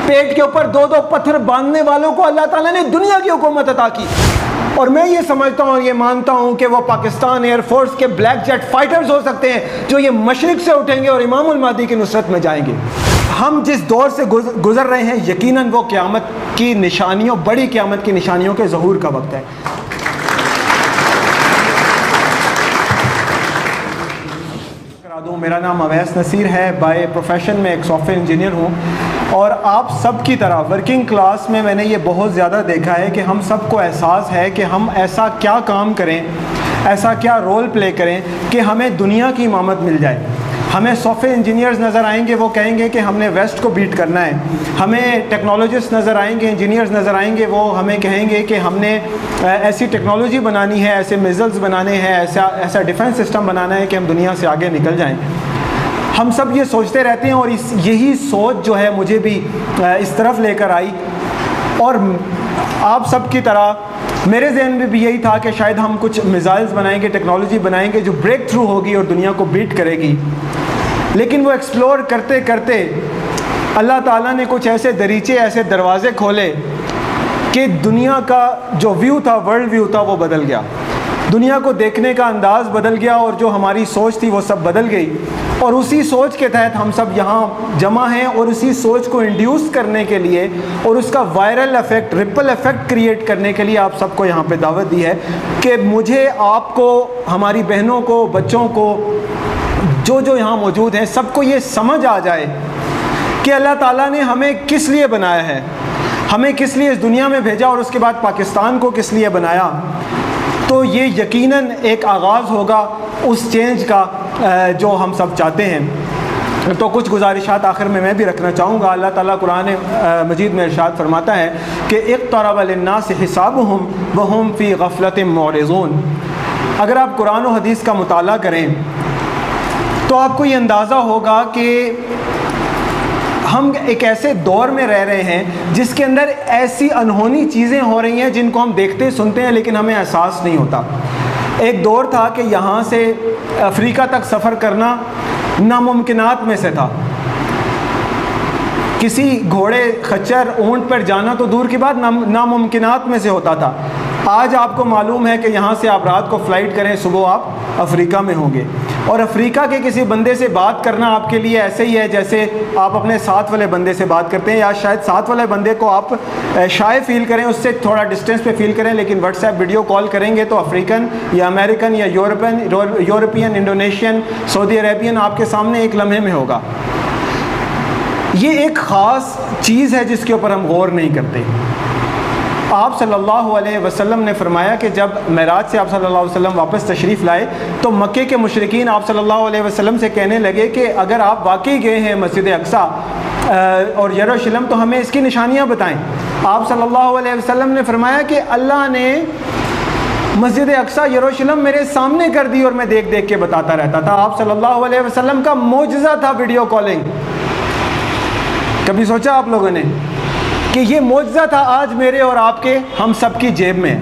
پیٹ کے اوپر 2 پتھر باندھنے والوں کو اللہ تعالیٰ نے دنیا کی حکومت عطا کی. اور میں یہ سمجھتا ہوں اور یہ مانتا ہوں کہ وہ پاکستان ایئر فورس کے بلیک جیٹ فائٹرز ہو سکتے ہیں جو یہ مشرق سے اٹھیں گے اور امام المہدی کی نصرت میں جائیں گے. ہم جس دور سے گزر رہے ہیں یقیناً وہ قیامت کی نشانیوں، بڑی قیامت کی نشانیوں کے ظہور کا وقت ہے. میرا نام اویس نصیر ہے، بائی پروفیشن میں ایک سافٹ ویئر انجینئر ہوں، اور آپ سب کی طرح ورکنگ کلاس میں نے یہ بہت زیادہ دیکھا ہے کہ ہم سب کو احساس ہے کہ ہم ایسا کیا کام کریں، ایسا کیا رول پلے کریں کہ ہمیں دنیا کی امامت مل جائے. ہمیں سافٹ ویئر انجینئرز نظر آئیں گے، وہ کہیں گے کہ ہم نے ویسٹ کو بیٹ کرنا ہے. ہمیں ٹیکنالوجسٹ نظر آئیں گے، انجینئرز نظر آئیں گے، وہ ہمیں کہیں گے کہ ہم نے ایسی ٹیکنالوجی بنانی ہے، ایسے میزلز بنانے ہیں، ایسا ڈیفنس سسٹم بنانا ہے کہ ہم دنیا سے آگے نکل جائیں. ہم سب یہ سوچتے رہتے ہیں، اور یہی سوچ جو ہے مجھے بھی اس طرف لے کر آئی، اور آپ سب کی طرح میرے ذہن میں بھی یہی تھا کہ شاید ہم کچھ میزائلز بنائیں گے، ٹیکنالوجی بنائیں گے جو بریک تھرو ہوگی اور دنیا کو بیٹ کرے گی. لیکن وہ ایکسپلور کرتے کرتے اللہ تعالیٰ نے کچھ ایسے دریچے، ایسے دروازے کھولے کہ دنیا کا جو ویو تھا، ورلڈ ویو تھا، وہ بدل گیا. دنیا کو دیکھنے کا انداز بدل گیا، اور جو ہماری سوچ تھی وہ سب بدل گئی. اور اسی سوچ کے تحت ہم سب یہاں جمع ہیں، اور اسی سوچ کو انڈیوس کرنے کے لیے اور اس کا viral effect, ripple effect create کرنے کے لیے آپ سب کو یہاں پہ دعوت دی ہے کہ مجھے، آپ کو، ہماری بہنوں کو، بچوں کو، جو یہاں موجود ہیں، سب کو یہ سمجھ آ جائے کہ اللہ تعالیٰ نے ہمیں کس لیے بنایا ہے، ہمیں کس لیے اس دنیا میں بھیجا، اور اس کے بعد پاکستان کو کس لیے بنایا. تو یہ یقیناً ایک آغاز ہوگا اس چینج کا جو ہم سب چاہتے ہیں. تو کچھ گزارشات آخر میں بھی رکھنا چاہوں گا. اللہ تعالیٰ قرآن مجید میں ارشاد فرماتا ہے کہ اقترب للناس حسابهم وهم فی غفلۃ معرضون. اگر آپ قرآن و حدیث کا مطالعہ کریں تو آپ کو یہ اندازہ ہوگا کہ ہم ایک ایسے دور میں رہ رہے ہیں جس کے اندر ایسی انہونی چیزیں ہو رہی ہیں جن کو ہم دیکھتے سنتے ہیں لیکن ہمیں احساس نہیں ہوتا. ایک دور تھا کہ یہاں سے افریقہ تک سفر کرنا ناممکنات میں سے تھا. کسی گھوڑے، خچر، اونٹ پر جانا تو دور کی بات، ناممکنات میں سے ہوتا تھا. آج آپ کو معلوم ہے کہ یہاں سے آپ رات کو فلائٹ کریں، صبح آپ افریقہ میں ہوں گے. اور افریقہ کے کسی بندے سے بات کرنا آپ کے لیے ایسے ہی ہے جیسے آپ اپنے ساتھ والے بندے سے بات کرتے ہیں، یا شاید ساتھ والے بندے کو آپ شائع فیل کریں، اس سے تھوڑا ڈسٹینس پہ فیل کریں، لیکن واٹس ایپ ویڈیو کال کریں گے تو افریقن یا امریکن یا یورپین، انڈونیشین، سعودی عربین آپ کے سامنے ایک لمحے میں ہوگا. یہ ایک خاص چیز ہے جس کے اوپر ہم غور نہیں کرتے. آپ صلی اللہ علیہ وسلم نے فرمایا کہ جب معراج سے آپ صلی اللہ علیہ وسلم واپس تشریف لائے تو مکے کے مشرکین آپ صلی اللہ علیہ وسلم سے کہنے لگے کہ اگر آپ واقعی گئے ہیں مسجد اقصیٰ اور یروشلم تو ہمیں اس کی نشانیاں بتائیں. آپ صلی اللہ علیہ وسلم نے فرمایا کہ اللہ نے مسجد اقصیٰ یروشلم میرے سامنے کر دی اور میں دیکھ دیکھ کے بتاتا رہتا تھا. آپ صلی اللہ علیہ وسلم کا معجزہ تھا ویڈیو کالنگ. کبھی سوچا آپ لوگوں نے کہ یہ معجزہ تھا آج میرے اور آپ کے، ہم سب کی جیب میں.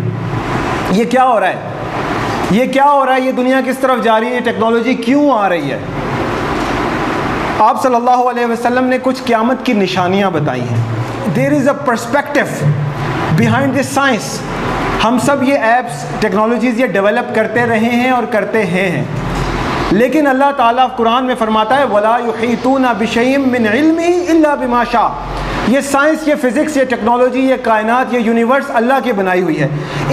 یہ کیا ہو رہا ہے؟ یہ کیا ہو رہا ہے؟ یہ دنیا کس طرف جا رہی ہے؟ ٹیکنالوجی کیوں آ رہی ہے؟ آپ صلی اللہ علیہ وسلم نے کچھ قیامت کی نشانیاں بتائی ہیں. There is a perspective behind this science. ہم سب یہ ایپس، ٹیکنالوجیز یہ ڈیولپ کرتے رہے ہیں اور کرتے ہیں، لیکن اللہ تعالیٰ قرآن میں فرماتا ہے وَلَا يُحِيطُونَ بِشَيْءٍ مِّنْ عِلْمِهِ إِلَّا بِمَا شَاءَ. یہ سائنس، یہ فزکس، یہ ٹیکنالوجی، یہ کائنات، یہ یونیورس اللہ کی بنائی ہوئی ہے.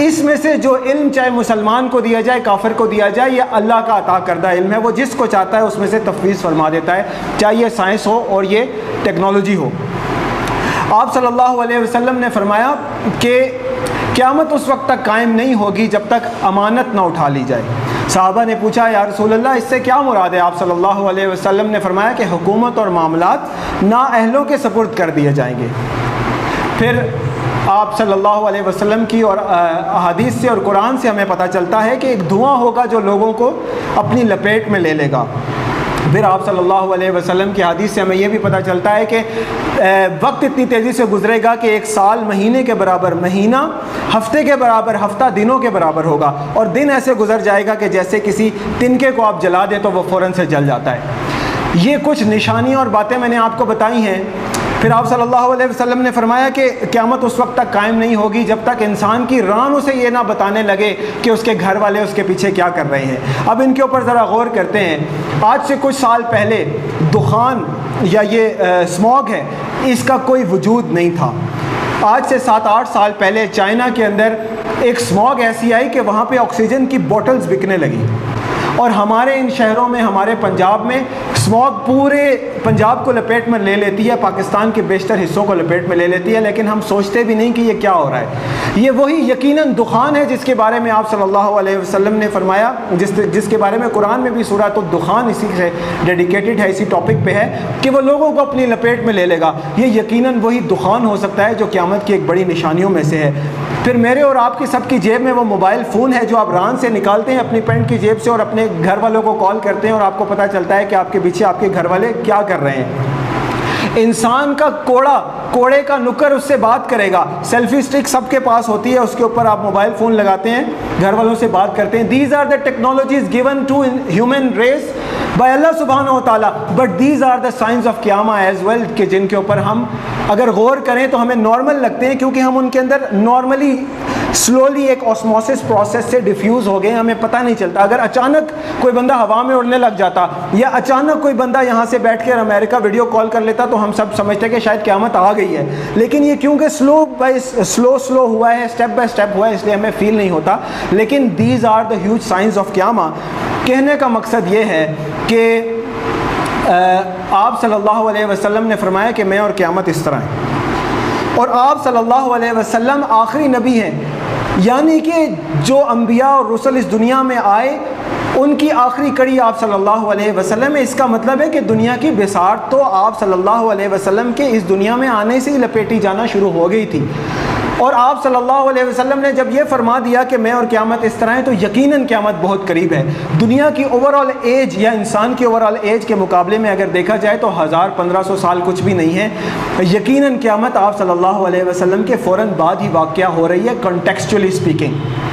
اس میں سے جو علم چاہے مسلمان کو دیا جائے، کافر کو دیا جائے، یہ اللہ کا عطا کردہ علم ہے. وہ جس کو چاہتا ہے اس میں سے تفویض فرما دیتا ہے، چاہے یہ سائنس ہو اور یہ ٹیکنالوجی ہو. آپ صلی اللہ علیہ وسلم نے فرمایا کہ قیامت اس وقت تک قائم نہیں ہوگی جب تک امانت نہ اٹھا لی جائے. صحابہ نے پوچھا یا رسول اللہ اس سے کیا مراد ہے؟ آپ صلی اللہ علیہ وسلم نے فرمایا کہ حکومت اور معاملات نااہلوں کے سپرد کر دیے جائیں گے. پھر آپ صلی اللہ علیہ وسلم کی اور احادیث سے اور قرآن سے ہمیں پتہ چلتا ہے کہ ایک دھواں ہوگا جو لوگوں کو اپنی لپیٹ میں لے لے گا. پھر آپ صلی اللہ علیہ وسلم کی حدیث سے ہمیں یہ بھی پتہ چلتا ہے کہ وقت اتنی تیزی سے گزرے گا کہ ایک سال مہینے کے برابر مہینہ، ہفتے کے برابر ہفتہ دنوں کے برابر ہوگا، اور دن ایسے گزر جائے گا کہ جیسے کسی تنکے کو آپ جلا دیں تو وہ فوراً سے جل جاتا ہے. یہ کچھ نشانیاں اور باتیں میں نے آپ کو بتائی ہیں. پھر آپ صلی اللہ علیہ وسلم نے فرمایا کہ قیامت اس وقت تک قائم نہیں ہوگی جب تک انسان کی ران اسے یہ نہ بتانے لگے کہ اس کے گھر والے اس کے پیچھے کیا کر رہے ہیں۔ اب ان کے اوپر ذرا غور کرتے ہیں۔ آج سے کچھ سال پہلے دخان یا یہ اسموگ ہے، اس کا کوئی وجود نہیں تھا۔ آج سے 7-8 سال پہلے چائنا کے اندر ایک اسموگ ایسی آئی کہ وہاں پہ آکسیجن کی بوٹلز بکنے لگی، اور ہمارے ان شہروں میں، ہمارے پنجاب میں اسموگ پورے پنجاب کو لپیٹ میں لے لیتی ہے، پاکستان کے بیشتر حصوں کو لپیٹ میں لے لیتی ہے، لیکن ہم سوچتے بھی نہیں کہ یہ کیا ہو رہا ہے۔ یہ وہی یقیناً دخان ہے جس کے بارے میں آپ صلی اللہ علیہ وسلم نے فرمایا، جس کے بارے میں قرآن میں بھی سورۃ الدخان اسی سے ڈیڈیکیٹڈ ہے، اسی ٹاپک پہ ہے کہ وہ لوگوں کو اپنی لپیٹ میں لے لے گا۔ یہ یقیناً وہی دخان ہو سکتا ہے جو قیامت کی ایک بڑی نشانیوں میں سے ہے۔ پھر میرے اور آپ کی سب کی جیب میں وہ موبائل فون ہے جو آپ ران سے نکالتے ہیں اپنی پینٹ کی جیب سے اور اپنے گھر والوں کو کال کرتے ہیں، اور آپ کو پتہ چلتا ہے کہ آپ کے پیچھے آپ کے گھر والے کیا کر رہے ہیں۔ انسان کا کوڑے کا نکر اس سے بات کرے گا۔ سیلفی سٹک سب کے پاس ہوتی ہے، اس کے اوپر آپ موبائل فون لگاتے ہیں، گھر والوں سے بات کرتے ہیں۔ These are the technologies given to human race by Allah سبحانہ و تعالیٰ, but these are the signs of قیامہ as well, کہ جن کے اوپر ہم اگر غور کریں تو ہمیں نارمل لگتے ہیں، کیونکہ ہم ان کے اندر نارملی سلولی ایک آسموسس پروسیس سے ڈیفیوز ہو گئے، ہمیں پتہ نہیں چلتا۔ اگر اچانک کوئی بندہ ہوا میں اڑنے لگ جاتا، یا اچانک کوئی بندہ یہاں سے بیٹھ کر امریکہ ویڈیو کال کر لیتا، تو ہم سب سمجھتے کہ شاید قیامت آ گئی ہے، لیکن یہ کیونکہ سلو ہوا ہے، اسٹیپ بائی اسٹیپ ہوا ہے، اس لیے ہمیں فیل نہیں ہوتا۔ لیکن these are the huge science of قیامہ۔ کہنے کا مقصد یہ ہے کہ آپ صلی اللہ علیہ وسلم نے فرمایا کہ میں اور قیامت اس طرح ہیں، اور آپ صلی اللہ علیہ وسلم آخری نبی ہیں، یعنی کہ جو انبیاء اور رسل اس دنیا میں آئے ان کی آخری کڑی آپ صلی اللہ علیہ وسلم ہے۔ اس کا مطلب ہے کہ دنیا کی بساط تو آپ صلی اللہ علیہ وسلم کے اس دنیا میں آنے سے ہی لپیٹی جانا شروع ہو گئی تھی، اور آپ صلی اللہ علیہ وسلم نے جب یہ فرما دیا کہ میں اور قیامت اس طرح ہے، تو یقیناً قیامت بہت قریب ہے۔ دنیا کی اوورآل ایج یا انسان کی اوورآل ایج کے مقابلے میں اگر دیکھا جائے تو 1500 سال کچھ بھی نہیں ہے۔ یقیناً قیامت آپ صلی اللہ علیہ وسلم کے فوراً بعد ہی واقعہ ہو رہی ہے، کنٹیکسچولی اسپیکنگ۔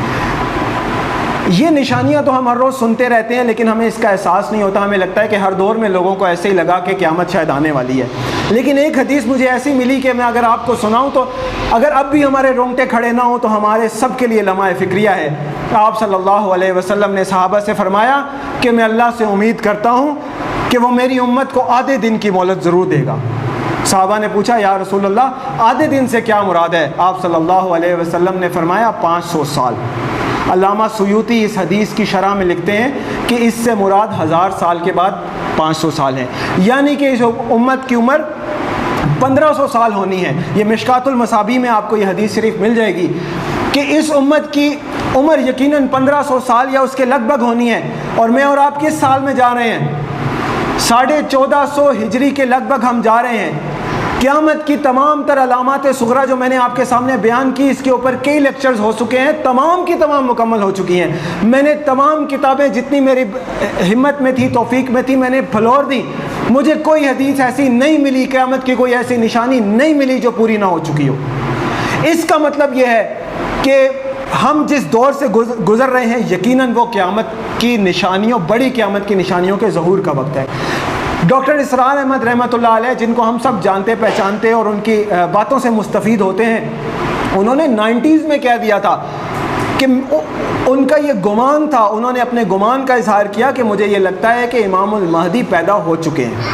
یہ نشانیاں تو ہم ہر روز سنتے رہتے ہیں، لیکن ہمیں اس کا احساس نہیں ہوتا۔ ہمیں لگتا ہے کہ ہر دور میں لوگوں کو ایسے ہی لگا کہ قیامت شاید آنے والی ہے، لیکن ایک حدیث مجھے ایسی ملی کہ میں اگر آپ کو سناؤں تو اگر اب بھی ہمارے رونگٹے کھڑے نہ ہوں تو ہمارے سب کے لیے لمحہ فکریہ ہے۔ آپ صلی اللہ علیہ وسلم نے صحابہ سے فرمایا کہ میں اللہ سے امید کرتا ہوں کہ وہ میری امت کو آدھے دن کی مہلت ضرور دے گا۔ صحابہ نے پوچھا یا رسول اللہ آدھے دن سے کیا مراد ہے؟ آپ صلی اللہ علیہ وسلم نے فرمایا 500 سال۔ علامہ سیوطی اس حدیث کی شرح میں لکھتے ہیں کہ اس سے مراد 1000 سال کے بعد 500 سال ہیں، یعنی کہ اس امت کی عمر 1500 سال ہونی ہے۔ یہ مشکات المصابیح میں آپ کو یہ حدیث شریف مل جائے گی کہ اس امت کی عمر یقیناً 1500 سال یا اس کے لگ بھگ ہونی ہے، اور میں اور آپ کس سال میں جا رہے ہیں؟ 1450 ہجری کے لگ بھگ ہم جا رہے ہیں۔ قیامت کی تمام تر علامات صغریٰ جو میں نے آپ کے سامنے بیان کی، اس کے اوپر کئی لیکچرز ہو چکے ہیں، تمام کی تمام مکمل ہو چکی ہیں۔ میں نے تمام کتابیں جتنی میری ہمت میں تھی، توفیق میں تھی، میں نے پھلور دی۔ مجھے کوئی حدیث ایسی نہیں ملی، قیامت کی کوئی ایسی نشانی نہیں ملی جو پوری نہ ہو چکی ہو۔ اس کا مطلب یہ ہے کہ ہم جس دور سے گزر رہے ہیں یقیناً وہ قیامت کی نشانیوں، بڑی قیامت کی نشانیوں کے ظہور کا وقت ہے۔ ڈاکٹر اسرار احمد رحمۃ اللہ علیہ، جن کو ہم سب جانتے پہچانتے اور ان کی باتوں سے مستفید ہوتے ہیں، انہوں نے 90s میں کہہ دیا تھا کہ ان کا یہ گمان تھا، انہوں نے اپنے گمان کا اظہار کیا کہ مجھے یہ لگتا ہے کہ امام المہدی پیدا ہو چکے ہیں۔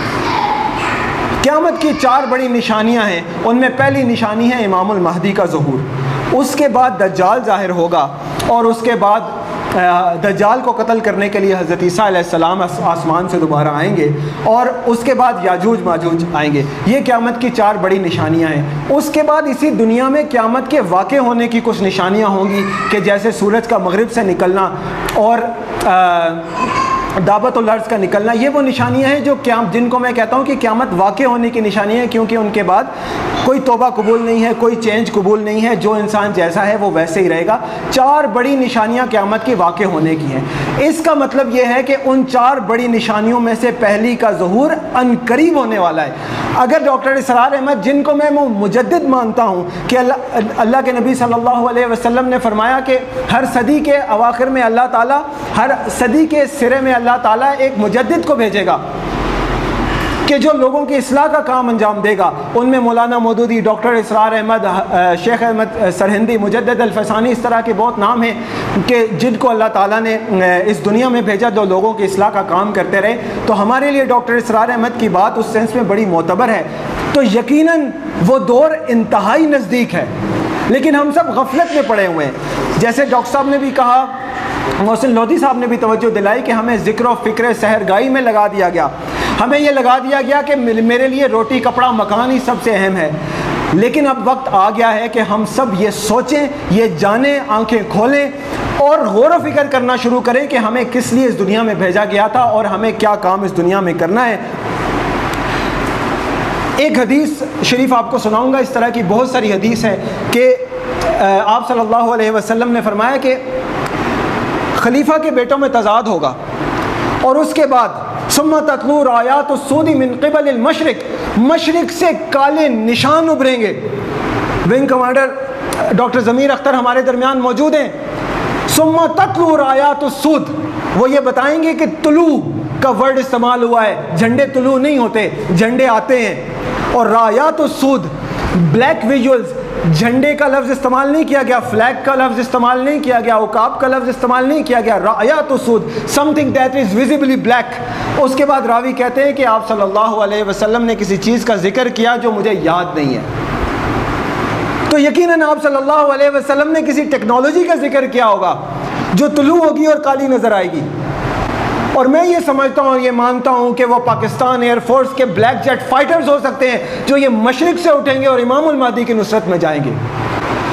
قیامت کی 4 بڑی نشانیاں ہیں، ان میں پہلی نشانی ہے امام المہدی کا ظہور، اس کے بعد دجال ظاہر ہوگا، اور اس کے بعد دجال کو قتل کرنے کے لیے حضرت عیسیٰ علیہ السلام آسمان سے دوبارہ آئیں گے، اور اس کے بعد یاجوج ماجوج آئیں گے۔ یہ قیامت کی 4 بڑی نشانیاں ہیں۔ اس کے بعد اسی دنیا میں قیامت کے واقع ہونے کی کچھ نشانیاں ہوں گی، کہ جیسے سورج کا مغرب سے نکلنا اور دعوت الارض کا نکلنا، یہ وہ نشانیاں ہیں جو جن کو میں کہتا ہوں کہ قیامت واقع ہونے کی نشانیاں ہیں، کیونکہ ان کے بعد کوئی توبہ قبول نہیں ہے، کوئی چینج قبول نہیں ہے، جو انسان جیسا ہے وہ ویسے ہی رہے گا۔ 4 بڑی نشانیاں قیامت کی واقع ہونے کی ہیں۔ اس کا مطلب یہ ہے کہ ان 4 بڑی نشانیوں میں سے پہلی کا ظہور ان قریب ہونے والا ہے۔ اگر ڈاکٹر اسرار احمد، جن کو میں مجدد مانتا ہوں کہ اللہ کے نبی صلی اللہ علیہ وسلم نے فرمایا کہ ہر صدی کے اواخر میں اللہ تعالیٰ، ہر صدی کے سرے میں اللہ تعالیٰ ایک مجدد کو بھیجے گا، کہ جو لوگوں کی اصلاح کا کام انجام دے گا، ان میں مولانا مودودی، ڈاکٹر اسرار احمد، شیخ احمد سرہندی، مجدد الفسانی، اس طرح کے بہت نام ہیں کہ جن کو اللہ تعالیٰ نے اس دنیا میں بھیجا جو لوگوں کی اصلاح کا کام کرتے رہے. تو ہمارے لیے ڈاکٹر اسرار احمد کی بات اس سینس میں بڑی معتبر ہے. تو یقیناً وہ دور انتہائی نزدیک ہے، لیکن ہم سب غفلت میں پڑے ہوئے ہیں. جیسے ڈاکٹر صاحب نے بھی کہا، محسن لودھی صاحب نے بھی توجہ دلائی کہ ہمیں ذکر و فکر سحرگاہی میں لگا دیا گیا. ہمیں یہ لگا دیا گیا کہ میرے لیے روٹی کپڑا مکان ہی سب سے اہم ہے. لیکن اب وقت آ گیا ہے کہ ہم سب یہ سوچیں، یہ جانیں، آنکھیں کھولیں اور غور و فکر کرنا شروع کریں کہ ہمیں کس لیے اس دنیا میں بھیجا گیا تھا اور ہمیں کیا کام اس دنیا میں کرنا ہے. ایک حدیث شریف آپ کو سناؤں گا. اس طرح کی بہت ساری حدیث ہے کہ آپ صلی اللہ علیہ وسلم نے فرمایا کہ خلیفہ کے بیٹوں میں تضاد ہوگا، اور اس کے بعد ثم تطلع رایات السود من قبل المشرق، مشرق سے کالے نشان ابھریں گے. ونگ کمانڈر ڈاکٹر ضمیر اختر ہمارے درمیان موجود ہیں. ثم تطلع رایات السود، وہ یہ بتائیں گے کہ طلوع کا ورڈ استعمال ہوا ہے، جھنڈے طلوع نہیں ہوتے، جھنڈے آتے ہیں. اور رایات السود بلیک ویژولز، جھنڈے کا لفظ استعمال نہیں کیا گیا، فلیگ کا لفظ استعمال نہیں کیا گیا، عقاب کا لفظ استعمال نہیں کیا گیا. رایات السود something that is visibly black. اس کے بعد راوی کہتے ہیں کہ آپ صلی اللہ علیہ وسلم نے کسی چیز کا ذکر کیا جو مجھے یاد نہیں ہے. تو یقیناً آپ صلی اللہ علیہ وسلم نے کسی ٹیکنالوجی کا ذکر کیا ہوگا جو طلوع ہوگی اور کالی نظر آئے گی. اور میں یہ سمجھتا ہوں، یہ مانتا ہوں کہ وہ پاکستان ایئر فورس کے بلیک جیٹ فائٹرز ہو سکتے ہیں جو یہ مشرق سے اٹھیں گے اور امام المہدی کی نصرت میں جائیں گے.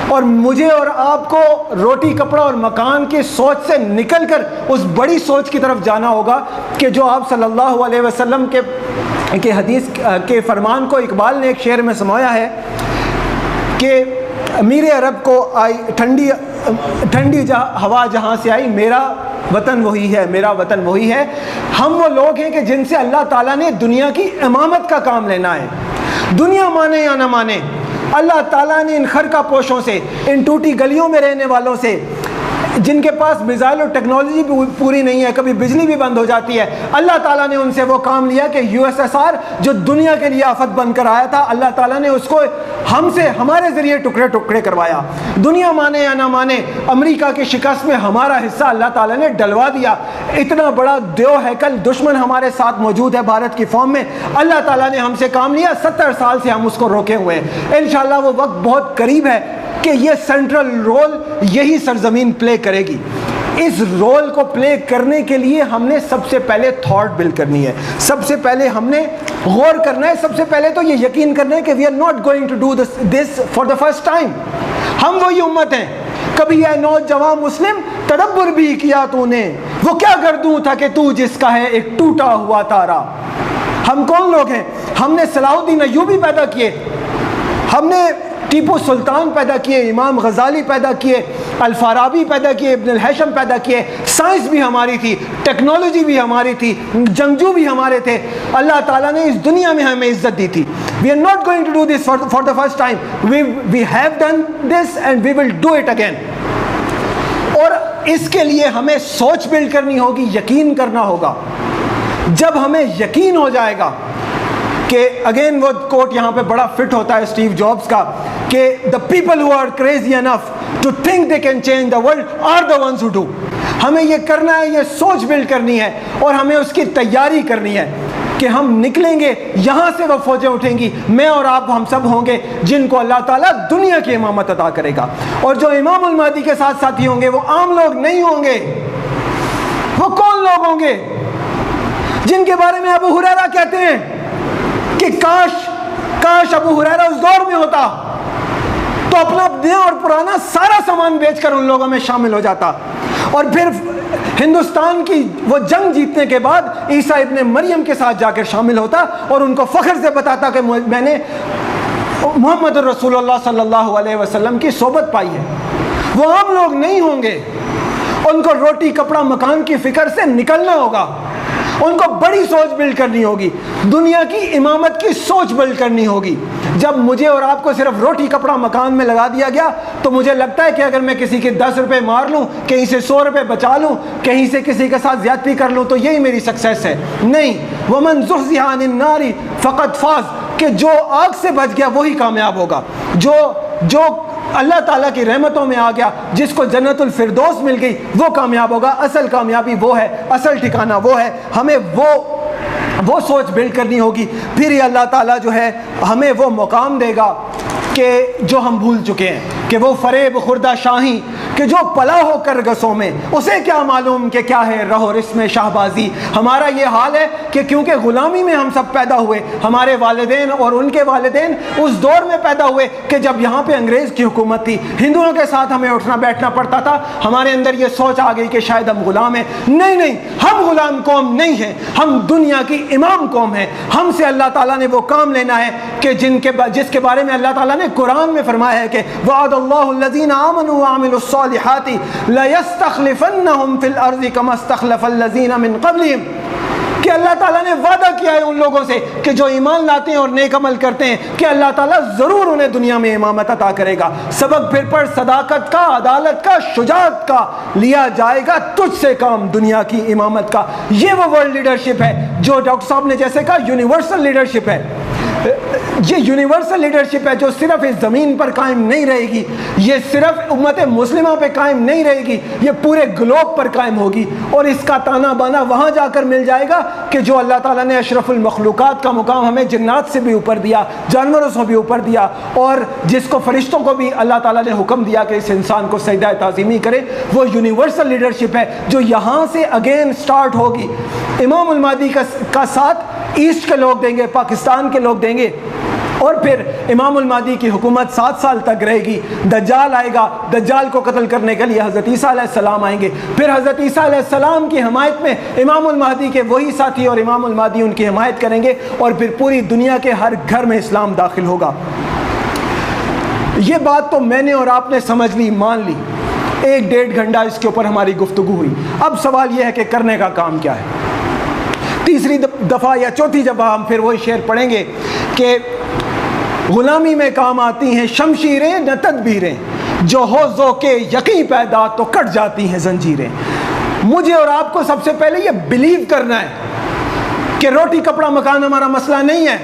اور مجھے اور آپ کو روٹی کپڑا اور مکان کی سوچ سے نکل کر اس بڑی سوچ کی طرف جانا ہوگا کہ جو آپ صلی اللہ علیہ وسلم کے حدیث کے فرمان کو اقبال نے ایک شعر میں سمایا ہے کہ امیر عرب کو آئی ٹھنڈی ہوا جہاں سے آئی، میرا وطن وہی ہے، میرا وطن وہی ہے. ہم وہ لوگ ہیں کہ جن سے اللہ تعالیٰ نے دنیا کی امامت کا کام لینا ہے. دنیا مانے یا نہ مانے، اللہ تعالیٰ نے ان خرقہ پوشوں سے، ان ٹوٹی گلیوں میں رہنے والوں سے، جن کے پاس میزائل اور ٹیکنالوجی بھی پوری نہیں ہے، کبھی بجلی بھی بند ہو جاتی ہے، اللہ تعالیٰ نے ان سے وہ کام لیا کہ USSR جو دنیا کے لیے آفت بن کر آیا تھا، اللہ تعالیٰ نے اس کو ہم سے ہمارے ذریعے ٹکڑے ٹکڑے کروایا. دنیا مانے یا نہ مانے، امریکہ کی شکست میں ہمارا حصہ اللہ تعالیٰ نے ڈلوا دیا. اتنا بڑا دیو ہیکل دشمن ہمارے ساتھ موجود ہے بھارت کی فارم میں، اللہ تعالیٰ نے ہم سے کام لیا. 70 سال سے ہم اس کو روکے ہوئے ہیں. انشاءاللہ وہ وقت بہت قریب ہے کہ یہ سینٹرل رول یہی سرزمین پلے کرے گی. اس رول کو پلے کرنے کے لیے ہم نے سب سے پہلے تھاٹ بلڈ کرنی ہے، سب سے پہلے ہم نے غور کرنا ہے. سب سے پہلے تو یہ یقین کرنا ہے کہ we are not going to do this for the first time. ہم وہی امت ہیں. کبھی اے نوجوان مسلم تدبر بھی کیا تو نے، وہ کیا گردوں تھا کہ تو جس کا ہے ایک ٹوٹا ہوا تارا. ہم کون لوگ ہیں؟ ہم نے صلاح الدین ایوبی پیدا کیے، ہم نے ٹیپو سلطان پیدا کیے، امام غزالی پیدا کیے، الفارابی پیدا کیے، ابن الہیثم پیدا کیے. سائنس بھی ہماری تھی، ٹیکنالوجی بھی ہماری تھی، جنگجو بھی ہمارے تھے. اللہ تعالیٰ نے اس دنیا میں ہمیں عزت دی تھی. We are not going to do this for the first time. We have done this and we will do it again. اور اس کے لیے ہمیں سوچ بلڈ کرنی ہوگی، یقین کرنا ہوگا. جب ہمیں یقین ہو جائے گا کہ اگین وہ کوٹ یہاں پہ بڑا فٹ ہوتا ہے اسٹیو جابز کا کہ the people who are crazy enough to think they can change the world are the ones who do. ہمیں یہ کرنا ہے، یہ سوچ بلڈ کرنی ہے اور ہمیں اس کی تیاری کرنی ہے کہ ہم نکلیں گے یہاں سے. وہ فوجیں اٹھیں گی، میں اور آپ ہم سب ہوں گے جن کو اللہ تعالیٰ دنیا کی امامت عطا کرے گا. اور جو امام المہدی کے ساتھ ساتھی ہوں گے وہ عام لوگ نہیں ہوں گے. وہ کون لوگ ہوں گے؟ جن کے بارے میں ابو ہریرہ کہتے ہیں کہ کاش ابو ہریرہ اس دور میں ہوتا تو اپنا نیا اور پرانا سارا سامان بیچ کر ان لوگوں میں شامل ہو جاتا. اور پھر ہندوستان کی وہ جنگ جیتنے کے بعد عیسیٰ ابن مریم کے ساتھ جا کر شامل ہوتا اور ان کو فخر سے بتاتا کہ میں نے محمد رسول اللہ صلی اللہ علیہ وسلم کی صحبت پائی ہے. وہ عام لوگ نہیں ہوں گے. ان کو روٹی کپڑا مکان کی فکر سے نکلنا ہوگا. ان کو بڑی سوچ بلڈ کرنی ہوگی، دنیا کی امامت کی سوچ بلڈ کرنی ہوگی۔ جب مجھے اور آپ کو صرف روٹی کپڑا مکان میں لگا دیا گیا تو مجھے لگتا ہے کہ اگر میں کسی کے 10 روپے مار لوں، کہیں سے 100 روپے بچا لوں، کہیں سے کسی کے ساتھ زیادتی کر لوں تو یہی میری سکسیس ہے۔ نہیں، وَمَنْ زُحْزِحَ عَنِ النَّارِ فَقَدْ فَازَ، کہ جو آگ سے بچ گیا وہی کامیاب ہوگا، جو اللہ تعالیٰ کی رحمتوں میں آ گیا، جس کو جنت الفردوس مل گئی وہ کامیاب ہوگا۔ اصل کامیابی وہ ہے، اصل ٹھکانہ وہ ہے، ہمیں وہ سوچ بلڈ کرنی ہوگی، پھر ہی اللہ تعالیٰ جو ہے ہمیں وہ مقام دے گا کہ جو ہم بھول چکے ہیں، کہ وہ فریب خوردہ شاہی کہ جو پلا ہو کر گسوں میں، اسے کیا معلوم کہ کیا ہے رہ و رسم شاہبازی۔ ہمارا یہ حال ہے کہ کیونکہ غلامی میں ہم سب پیدا ہوئے، ہمارے والدین اور ان کے والدین اس دور میں پیدا ہوئے کہ جب یہاں پہ انگریز کی حکومت تھی، ہندوؤں کے ساتھ ہمیں اٹھنا بیٹھنا پڑتا تھا، ہمارے اندر یہ سوچ آ گئی کہ شاید ہم غلام ہیں۔ نہیں، ہم غلام قوم نہیں ہیں، ہم دنیا کی امام قوم ہیں۔ ہم سے اللہ تعالیٰ نے وہ کام لینا ہے کہ جس کے بارے میں اللہ تعالیٰ نے قرآن میں فرمایا ہے کہ وعد اللہ الذین آمنوا وعملوا الصالحات لیستخلفنہم فی الارض کما استخلف الذین من قبلہم، کہ اللہ تعالیٰ نے وعدہ کیا ہے ان لوگوں سے کہ جو ایمان لاتے ہیں اور نیک عمل کرتے ہیں کہ اللہ تعالیٰ ضرور انہیں دنیا میں امامت عطا کرے گا۔ سبق پھر پڑھ صداقت کا، عدالت کا، شجاعت کا، لیا جائے گا تجھ سے کام دنیا کی امامت کا۔ یہ وہ ورلڈ لیڈرشپ ہے جو ڈاکٹر صاحب نے جیسے کہا یونیورسل لیڈرشپ ہے۔ یہ یونیورسل لیڈرشپ ہے جو صرف اس زمین پر قائم نہیں رہے گی، یہ صرف امت مسلمہ پہ قائم نہیں رہے گی، یہ پورے گلوب پر قائم ہوگی، اور اس کا تانا بانا وہاں جا کر مل جائے گا کہ جو اللہ تعالیٰ نے اشرف المخلوقات کا مقام ہمیں جنات سے بھی اوپر دیا، جانوروں سے بھی اوپر دیا، اور جس کو فرشتوں کو بھی اللہ تعالیٰ نے حکم دیا کہ اس انسان کو سجدہ تعظیمی کرے، وہ یونیورسل لیڈرشپ ہے جو یہاں سے اگین سٹارٹ ہوگی۔ امام المہدی کا ساتھ ایسٹ کے لوگ دیں گے، پاکستان کے لوگ دیں گے، اور پھر امام المہدی کی حکومت 7 سال تک رہے گی۔ دجال آئے گا، دجال کو قتل کرنے کے لیے حضرت عیسیٰ علیہ السلام آئیں گے، پھر حضرت عیسیٰ علیہ السلام کی حمایت میں امام المہدی کے وہی ساتھی اور امام المہدی ان کی حمایت کریں گے، اور پھر پوری دنیا کے ہر گھر میں اسلام داخل ہوگا۔ یہ بات تو میں نے اور آپ نے سمجھ لی، مان لی، 1-1.5 گھنٹہ اس کے اوپر ہماری گفتگو ہوئی۔ اب سوال یہ ہے کہ کرنے کا کام کیا ہے؟ تیسری دفعہ یا چوتھی دفعہ ہم پھر وہی شعر پڑھیں گے کہ غلامی میں کام آتی ہیں شمشیریں نہ تدبیریں، جو ہو ذوق یقین پیدا تو کٹ جاتی ہیں زنجیریں۔ مجھے اور آپ کو سب سے پہلے یہ بلیو کرنا ہے کہ روٹی کپڑا مکان ہمارا مسئلہ نہیں ہے۔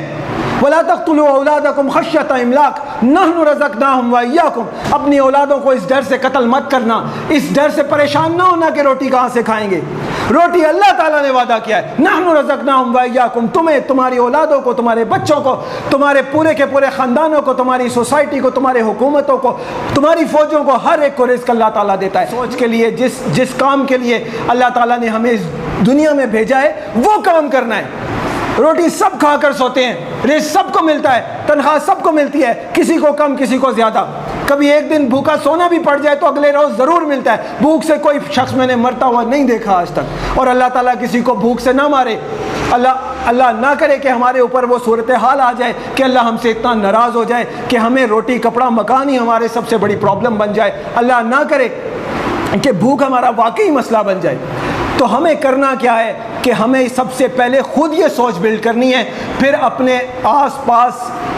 وَلَا تَقْتُلُوا أَوْلَادَكُمْ خَشْيَةَ إِمْلَاقٍ نَحْنُ رَزَقْنَاهُمْ وَإِيَّاكُمْ، اپنی اولادوں کو اس ڈر سے قتل مت کرنا، اس ڈر سے پریشان نہ ہونا کہ روٹی کہاں سے کھائیں گے۔ روٹی اللہ تعالیٰ نے وعدہ کیا ہے، نَحْنُ رَزَقْنَاهُمْ وَإِيَّاكُمْ، تمہیں، تمہاری اولادوں کو، تمہارے بچوں کو، تمہارے پورے کے پورے خاندانوں کو، تمہاری سوسائٹی کو، تمہارے حکومتوں کو، تمہاری فوجوں کو، ہر ایک کو رزق اللہ تعالیٰ دیتا ہے۔ سوچ کے لیے جس کام کے لیے اللہ تعالیٰ نے ہمیں اس دنیا میں بھیجا ہے وہ کام کرنا ہے۔ روٹی سب کھا کر سوتے ہیں، رزق سب کو ملتا ہے، تنخواہ سب کو ملتی ہے، کسی کو کم کسی کو زیادہ۔ کبھی ایک دن بھوکا سونا بھی پڑ جائے تو اگلے روز ضرور ملتا ہے۔ بھوک سے کوئی شخص میں نے مرتا ہوا نہیں دیکھا آج تک، اور اللہ تعالیٰ کسی کو بھوک سے نہ مارے۔ اللہ نہ کرے کہ ہمارے اوپر وہ صورتحال آ جائے کہ اللہ ہم سے اتنا ناراض ہو جائے کہ ہمیں روٹی کپڑا مکان ہی ہمارے سب سے بڑی پرابلم بن جائے۔ اللہ نہ کرے کہ بھوک ہمارا واقعی مسئلہ بن جائے۔ تو ہمیں کرنا کیا ہے کہ ہمیں سب سے پہلے خود یہ سوچ بلڈ کرنی ہے، پھر اپنے آس پاس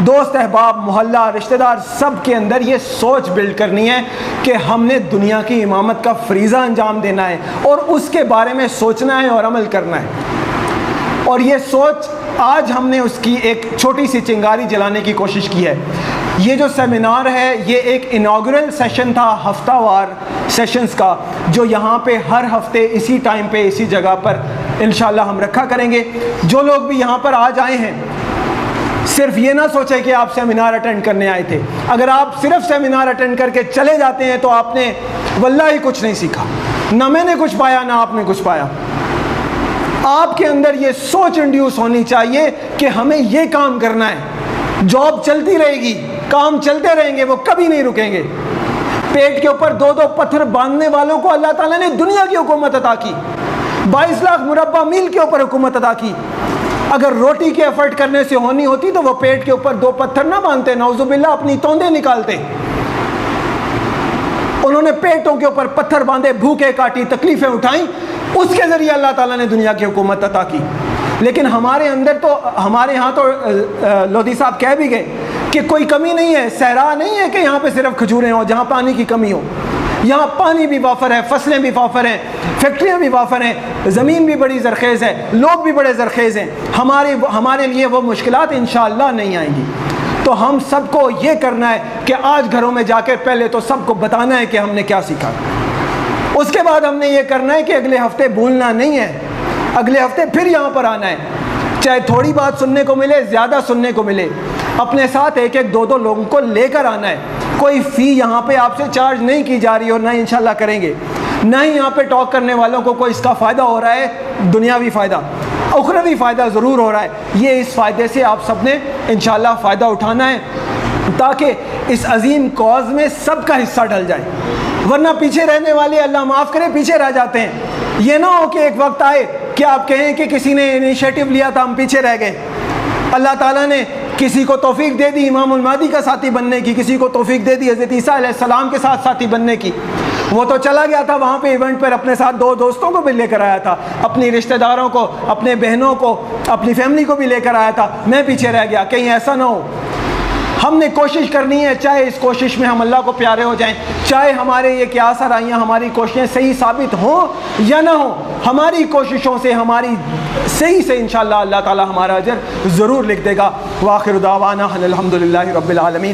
دوست احباب محلہ رشتہ دار سب کے اندر یہ سوچ بلڈ کرنی ہے کہ ہم نے دنیا کی امامت کا فریضہ انجام دینا ہے، اور اس کے بارے میں سوچنا ہے اور عمل کرنا ہے۔ اور یہ سوچ آج ہم نے اس کی ایک چھوٹی سی چنگاری جلانے کی کوشش کی ہے۔ یہ جو سیمینار ہے یہ ایک انوگرل سیشن تھا ہفتہ وار سیشنز کا، جو یہاں پہ ہر ہفتے اسی ٹائم پہ اسی جگہ پر انشاءاللہ ہم رکھا کریں گے۔ جو لوگ بھی یہاں پر آج آئے ہیں صرف یہ نہ سوچیں کہ آپ سیمینار اٹینڈ کرنے آئے تھے۔ اگر آپ صرف سیمینار اٹینڈ کر کے چلے جاتے ہیں تو آپ نے واللہ ہی کچھ نہیں سیکھا، نہ میں نے کچھ پایا نہ آپ نے کچھ پایا۔ آپ کے اندر یہ سوچ انڈیوس ہونی چاہیے کہ ہمیں یہ کام کرنا ہے۔ جاب چلتی رہے گی، کام چلتے رہیں گے، وہ کبھی نہیں رکیں گے۔ پیٹ کے اوپر 2 پتھر باندھنے والوں کو اللہ تعالیٰ نے دنیا کی حکومت عطا کی، 22 لاکھ مربع میل کے اوپر حکومت عطا کی۔ اگر روٹی کے ایفرٹ کرنے سے ہونی ہوتی تو وہ پیٹ کے اوپر 2 پتھر نہ باندھتے، نعوذ باللہ اپنی توندے نکالتے۔ انہوں نے پیٹوں کے اوپر پتھر باندھے، بھوکے کاٹی، تکلیفیں اٹھائیں، اس کے ذریعے اللہ تعالیٰ نے دنیا کی حکومت عطا کی. لیکن ہمارے اندر تو، ہمارے ہاں تو لودھی صاحب کہہ بھی گئے کہ کوئی کمی نہیں ہے، صحرا نہیں ہے کہ یہاں پہ صرف کھجوریں ہوں جہاں پانی کی کمی ہو. یہاں پانی بھی وافر ہے، فصلیں بھی وافر ہیں، فیکٹریاں بھی وافر ہیں، زمین بھی بڑی زرخیز ہے، لوگ بھی بڑے زرخیز ہیں. ہمارے لیے وہ مشکلات انشاءاللہ نہیں آئیں گی. تو ہم سب کو یہ کرنا ہے کہ آج گھروں میں جا کے پہلے تو سب کو بتانا ہے کہ ہم نے کیا سیکھا. اس کے بعد ہم نے یہ کرنا ہے کہ اگلے ہفتے بھولنا نہیں ہے، اگلے ہفتے پھر یہاں پر آنا ہے. چاہے تھوڑی بات سننے کو ملے، زیادہ سننے کو ملے، اپنے ساتھ ایک ایک دو لوگوں کو لے کر آنا ہے. کوئی فی یہاں پہ آپ سے چارج نہیں کی جا رہی اور نہ انشاءاللہ کریں گے. نہ ہی یہاں پہ ٹاک کرنے والوں کو کوئی اس کا فائدہ ہو رہا ہے، دنیاوی فائدہ، اخروی فائدہ ضرور ہو رہا ہے. یہ اس فائدے سے آپ سب نے انشاءاللہ فائدہ اٹھانا ہے تاکہ اس عظیم کاز میں سب کا حصہ ڈل جائے. ورنہ پیچھے رہنے والے اللہ معاف کرے پیچھے رہ جاتے ہیں. یہ نہ ہو کہ ایک وقت آئے کہ آپ کہیں کہ کسی نے انیشیٹو لیا تھا ہم پیچھے رہ گئے. اللہ تعالیٰ نے کسی کو توفیق دے دی امام المہدی کا ساتھی بننے کی، کسی کو توفیق دے دی حضرت عیسیٰ علیہ السلام کے ساتھ ساتھی بننے کی. وہ تو چلا گیا تھا وہاں پہ ایونٹ پر، اپنے ساتھ 2 دوستوں کو بھی لے کر آیا تھا، اپنی رشتہ داروں کو، اپنے بہنوں کو، اپنی فیملی کو بھی لے کر آیا تھا. میں پیچھے رہ گیا. کہیں ایسا نہ ہو. ہم نے کوشش کرنی ہے، چاہے اس کوشش میں ہم اللہ کو پیارے ہو جائیں، چاہے ہمارے یہ قیاس آرائیاں، ہماری کوششیں صحیح ثابت ہوں یا نہ ہوں، ہماری کوششوں سے، ہماری صحیح سے انشاءاللہ اللہ تعالی ہمارا اجر ضرور لکھ دے گا. وآخر دعوانا الحمدللہ رب العالمین.